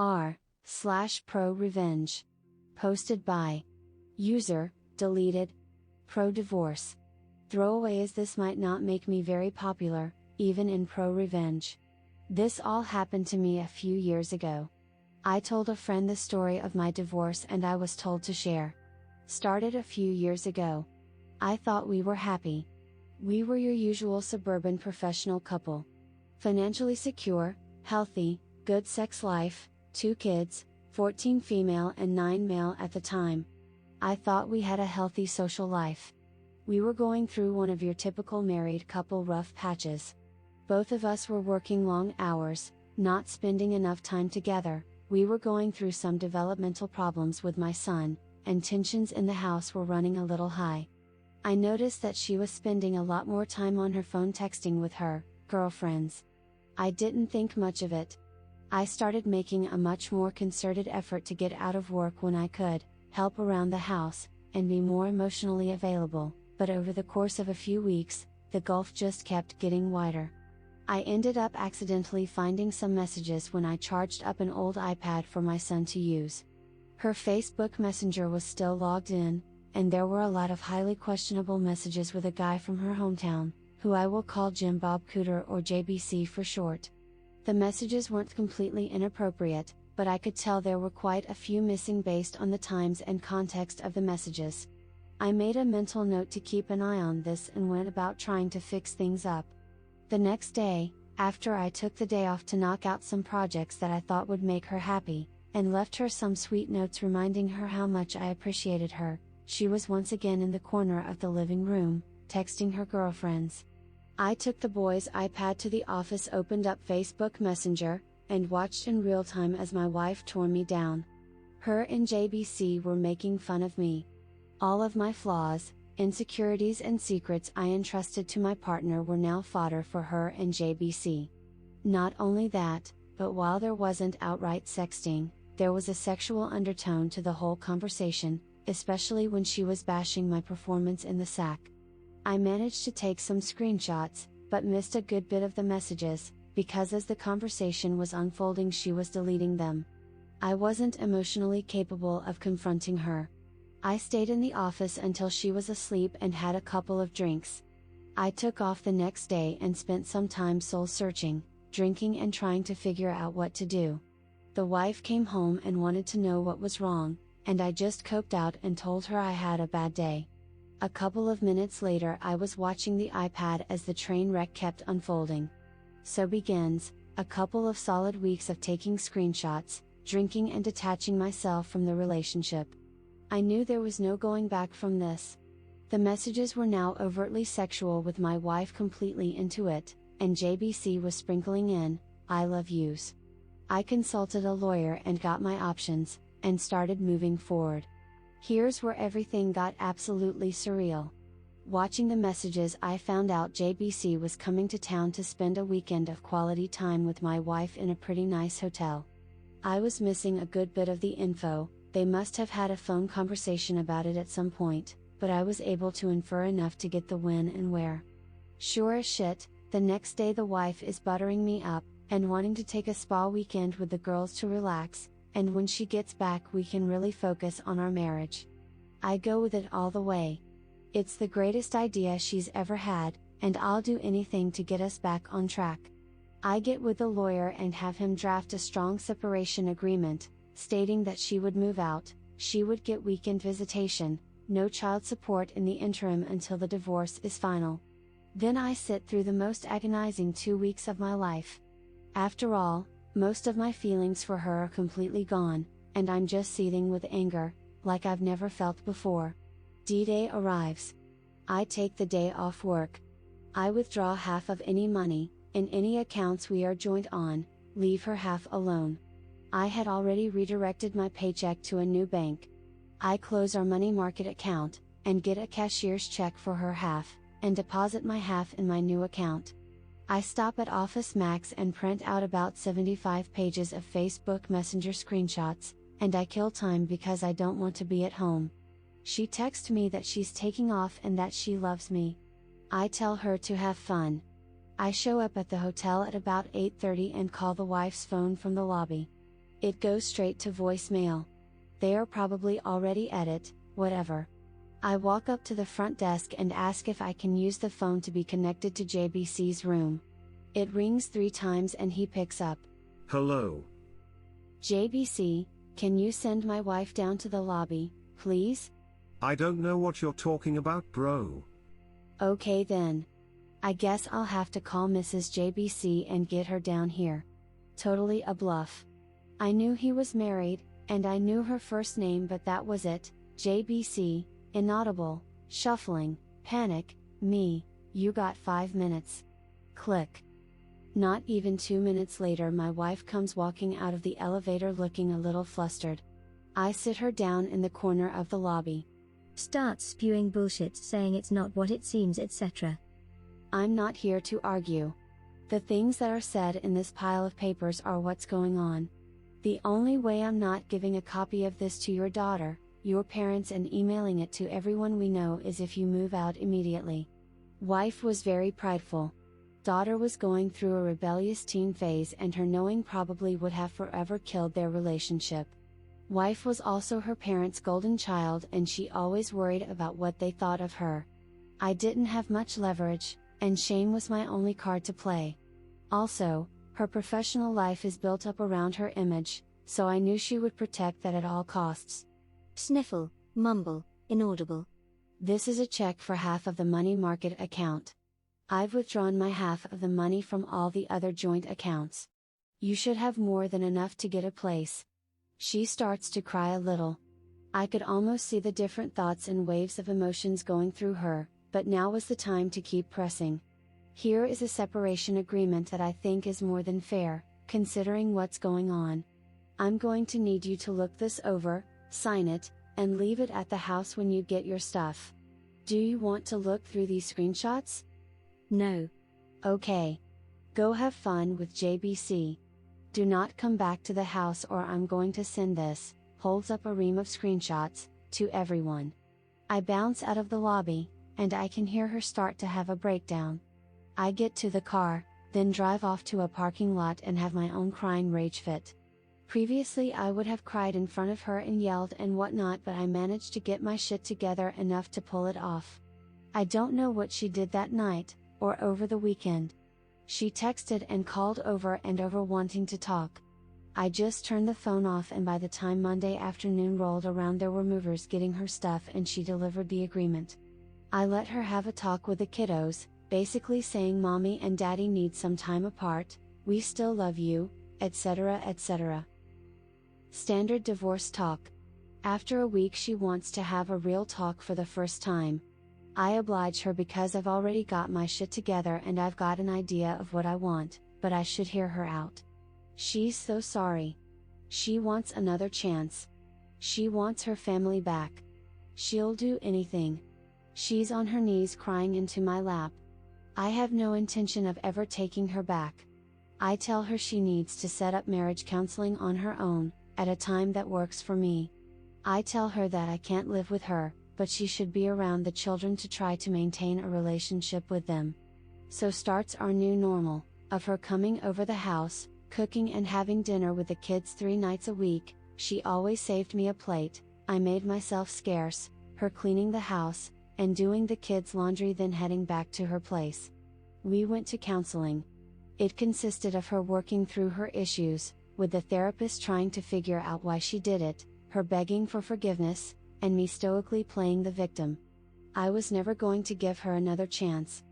r/pro revenge. Posted by user, deleted, pro divorce. Throwaway as this might not make me very popular, even in pro revenge. This all happened to me a few years ago. I told a friend the story of my divorce and I was told to share. Started a few years ago. I thought we were happy. We were your usual suburban professional couple. Financially secure, healthy, good sex life, 2 kids, 14 female and 9 male at the time. I thought we had a healthy social life. We were going through one of your typical married couple rough patches. Both of us were working long hours, not spending enough time together. We were going through some developmental problems with my son, and tensions in the house were running a little high. I noticed that she was spending a lot more time on her phone texting with her girlfriends. I didn't think much of it. I started making a much more concerted effort to get out of work when I could, help around the house, and be more emotionally available, but over the course of a few weeks, the gulf just kept getting wider. I ended up accidentally finding some messages when I charged up an old iPad for my son to use. Her Facebook Messenger was still logged in, and there were a lot of highly questionable messages with a guy from her hometown, who I will call Jim Bob Cooter or JBC for short. The messages weren't completely inappropriate, but I could tell there were quite a few missing based on the times and context of the messages. I made a mental note to keep an eye on this and went about trying to fix things up. The next day, after I took the day off to knock out some projects that I thought would make her happy, and left her some sweet notes reminding her how much I appreciated her, she was once again in the corner of the living room, texting her girlfriends. I took the boys' iPad to the office, opened up Facebook Messenger, and watched in real time as my wife tore me down. Her and JBC were making fun of me. All of my flaws, insecurities and secrets I entrusted to my partner were now fodder for her and JBC. Not only that, but while there wasn't outright sexting, there was a sexual undertone to the whole conversation, especially when she was bashing my performance in the sack. I managed to take some screenshots, but missed a good bit of the messages, because as the conversation was unfolding she was deleting them. I wasn't emotionally capable of confronting her. I stayed in the office until she was asleep and had a couple of drinks. I took off the next day and spent some time soul searching, drinking and trying to figure out what to do. The wife came home and wanted to know what was wrong, and I just coped out and told her I had a bad day. A couple of minutes later I was watching the iPad as the train wreck kept unfolding. So begins a couple of solid weeks of taking screenshots, drinking and detaching myself from the relationship. I knew there was no going back from this. The messages were now overtly sexual with my wife completely into it, and JBC was sprinkling in, "I love yous." I consulted a lawyer and got my options, and started moving forward. Here's where everything got absolutely surreal. Watching the messages I found out JBC was coming to town to spend a weekend of quality time with my wife in a pretty nice hotel. I was missing a good bit of the info. They must have had a phone conversation about it at some point, but I was able to infer enough to get the when and where. Sure as shit, the next day the wife is buttering me up, and wanting to take a spa weekend with the girls to relax, and when she gets back we can really focus on our marriage. I go with it all the way. It's the greatest idea she's ever had, and I'll do anything to get us back on track. I get with the lawyer and have him draft a strong separation agreement, stating that she would move out, she would get weekend visitation, no child support in the interim until the divorce is final. Then I sit through the most agonizing 2 weeks of my life. After all, most of my feelings for her are completely gone, and I'm just seething with anger, like I've never felt before. D-Day arrives. I take the day off work. I withdraw half of any money, in any accounts we are joint on, leave her half alone. I had already redirected my paycheck to a new bank. I close our money market account, and get a cashier's check for her half, and deposit my half in my new account. I stop at Office Max and print out about 75 pages of Facebook Messenger screenshots, and I kill time because I don't want to be at home. She texts me that she's taking off and that she loves me. I tell her to have fun. I show up at the hotel at about 8:30 and call the wife's phone from the lobby. It goes straight to voicemail. They are probably already at it, whatever. I walk up to the front desk and ask if I can use the phone to be connected to JBC's room. It rings 3 times and he picks up. Hello. JBC, can you send my wife down to the lobby, please? I don't know what you're talking about, bro. Okay then. I guess I'll have to call Mrs. JBC and get her down here. Totally a bluff. I knew he was married, and I knew her first name, but that was it. JBC, inaudible, shuffling, panic, me, you got 5 minutes. Click. Not even 2 minutes later, my wife comes walking out of the elevator looking a little flustered. I sit her down in the corner of the lobby. Starts spewing bullshit saying it's not what it seems, etc. I'm not here to argue. The things that are said in this pile of papers are what's going on. The only way I'm not giving a copy of this to your daughter, your parents, and emailing it to everyone we know is if you move out immediately. Wife was very prideful. Daughter was going through a rebellious teen phase, and her knowing probably would have forever killed their relationship. Wife was also her parents' golden child, and she always worried about what they thought of her. I didn't have much leverage, and shame was my only card to play. Also, her professional life is built up around her image, so I knew she would protect that at all costs. Sniffle, mumble, inaudible. This is a check for half of the money market account. I've withdrawn my half of the money from all the other joint accounts. You should have more than enough to get a place. She starts to cry a little. I could almost see the different thoughts and waves of emotions going through her, but now was the time to keep pressing. Here is a separation agreement that I think is more than fair, considering what's going on. I'm going to need you to look this over, sign it, and leave it at the house when you get your stuff. Do you want to look through these screenshots? No. Okay. Go have fun with JBC. Do not come back to the house or I'm going to send this, holds up a ream of screenshots, to everyone. I bounce out of the lobby, and I can hear her start to have a breakdown. I get to the car, then drive off to a parking lot and have my own crying rage fit. Previously I would have cried in front of her and yelled and whatnot, but I managed to get my shit together enough to pull it off. I don't know what she did that night, or over the weekend. She texted and called over and over wanting to talk. I just turned the phone off, and by the time Monday afternoon rolled around there were movers getting her stuff and she delivered the agreement. I let her have a talk with the kiddos, basically saying mommy and daddy need some time apart, we still love you, etc. etc. Standard divorce talk. After a week she wants to have a real talk for the first time. I oblige her because I've already got my shit together and I've got an idea of what I want, but I should hear her out. She's so sorry. She wants another chance. She wants her family back. She'll do anything. She's on her knees crying into my lap. I have no intention of ever taking her back. I tell her she needs to set up marriage counseling on her own, at a time that works for me. I tell her that I can't live with her, but she should be around the children to try to maintain a relationship with them. So starts our new normal, of her coming over the house, cooking and having dinner with the kids 3 nights a week. She always saved me a plate, I made myself scarce, her cleaning the house, and doing the kids' laundry, then heading back to her place. We went to counseling. It consisted of her working through her issues, with the therapist trying to figure out why she did it, her begging for forgiveness, and me stoically playing the victim. I was never going to give her another chance.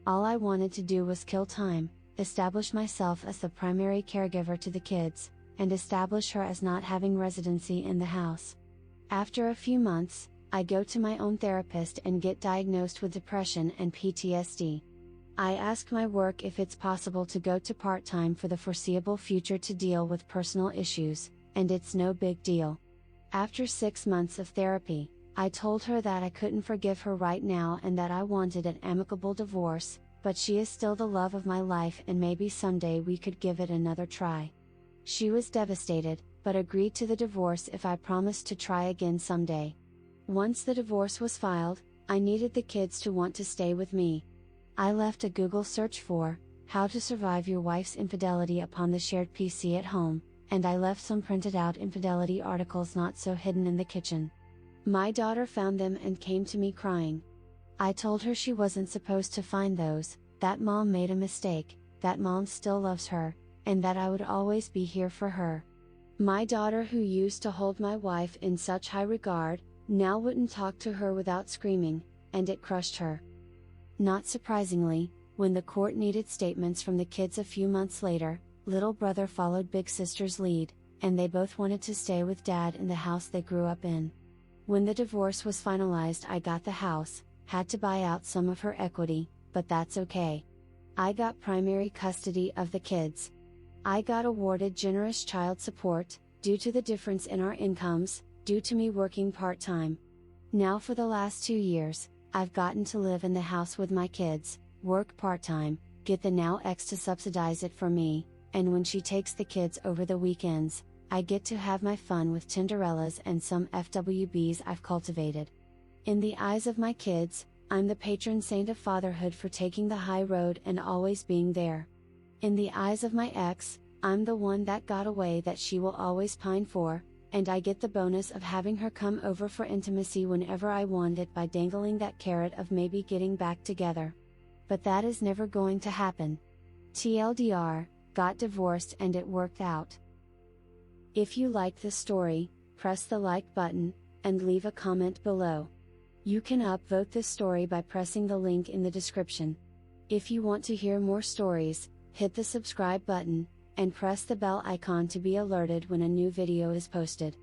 All I wanted to do was kill time, establish myself as the primary caregiver to the kids, and establish her as not having residency in the house. After a few months, I go to my own therapist and get diagnosed with depression and PTSD. I ask my work if it's possible to go to part-time for the foreseeable future to deal with personal issues, and it's no big deal. After 6 months of therapy, I told her that I couldn't forgive her right now and that I wanted an amicable divorce, but she is still the love of my life and maybe someday we could give it another try. She was devastated, but agreed to the divorce if I promised to try again someday. Once the divorce was filed, I needed the kids to want to stay with me. I left a Google search for, "How to survive your wife's infidelity upon the shared PC at home," and I left some printed out infidelity articles not so hidden in the kitchen. My daughter found them and came to me crying. I told her she wasn't supposed to find those, that mom made a mistake, that mom still loves her, and that I would always be here for her. My daughter, who used to hold my wife in such high regard, now wouldn't talk to her without screaming, and it crushed her. Not surprisingly, when the court needed statements from the kids a few months later, little brother followed big sister's lead, and they both wanted to stay with dad in the house they grew up in. When the divorce was finalized, I got the house, had to buy out some of her equity, but that's okay. I got primary custody of the kids. I got awarded generous child support, due to the difference in our incomes, due to me working part-time. Now for the last 2 years, I've gotten to live in the house with my kids, work part-time, get the now ex to subsidize it for me, and when she takes the kids over the weekends, I get to have my fun with Tinderellas and some FWBs I've cultivated. In the eyes of my kids, I'm the patron saint of fatherhood for taking the high road and always being there. In the eyes of my ex, I'm the one that got away that she will always pine for, and I get the bonus of having her come over for intimacy whenever I want it by dangling that carrot of maybe getting back together. But that is never going to happen. TLDR, got divorced and it worked out. If you like this story, press the like button, and leave a comment below. You can upvote this story by pressing the link in the description. If you want to hear more stories, hit the subscribe button, and press the bell icon to be alerted when a new video is posted.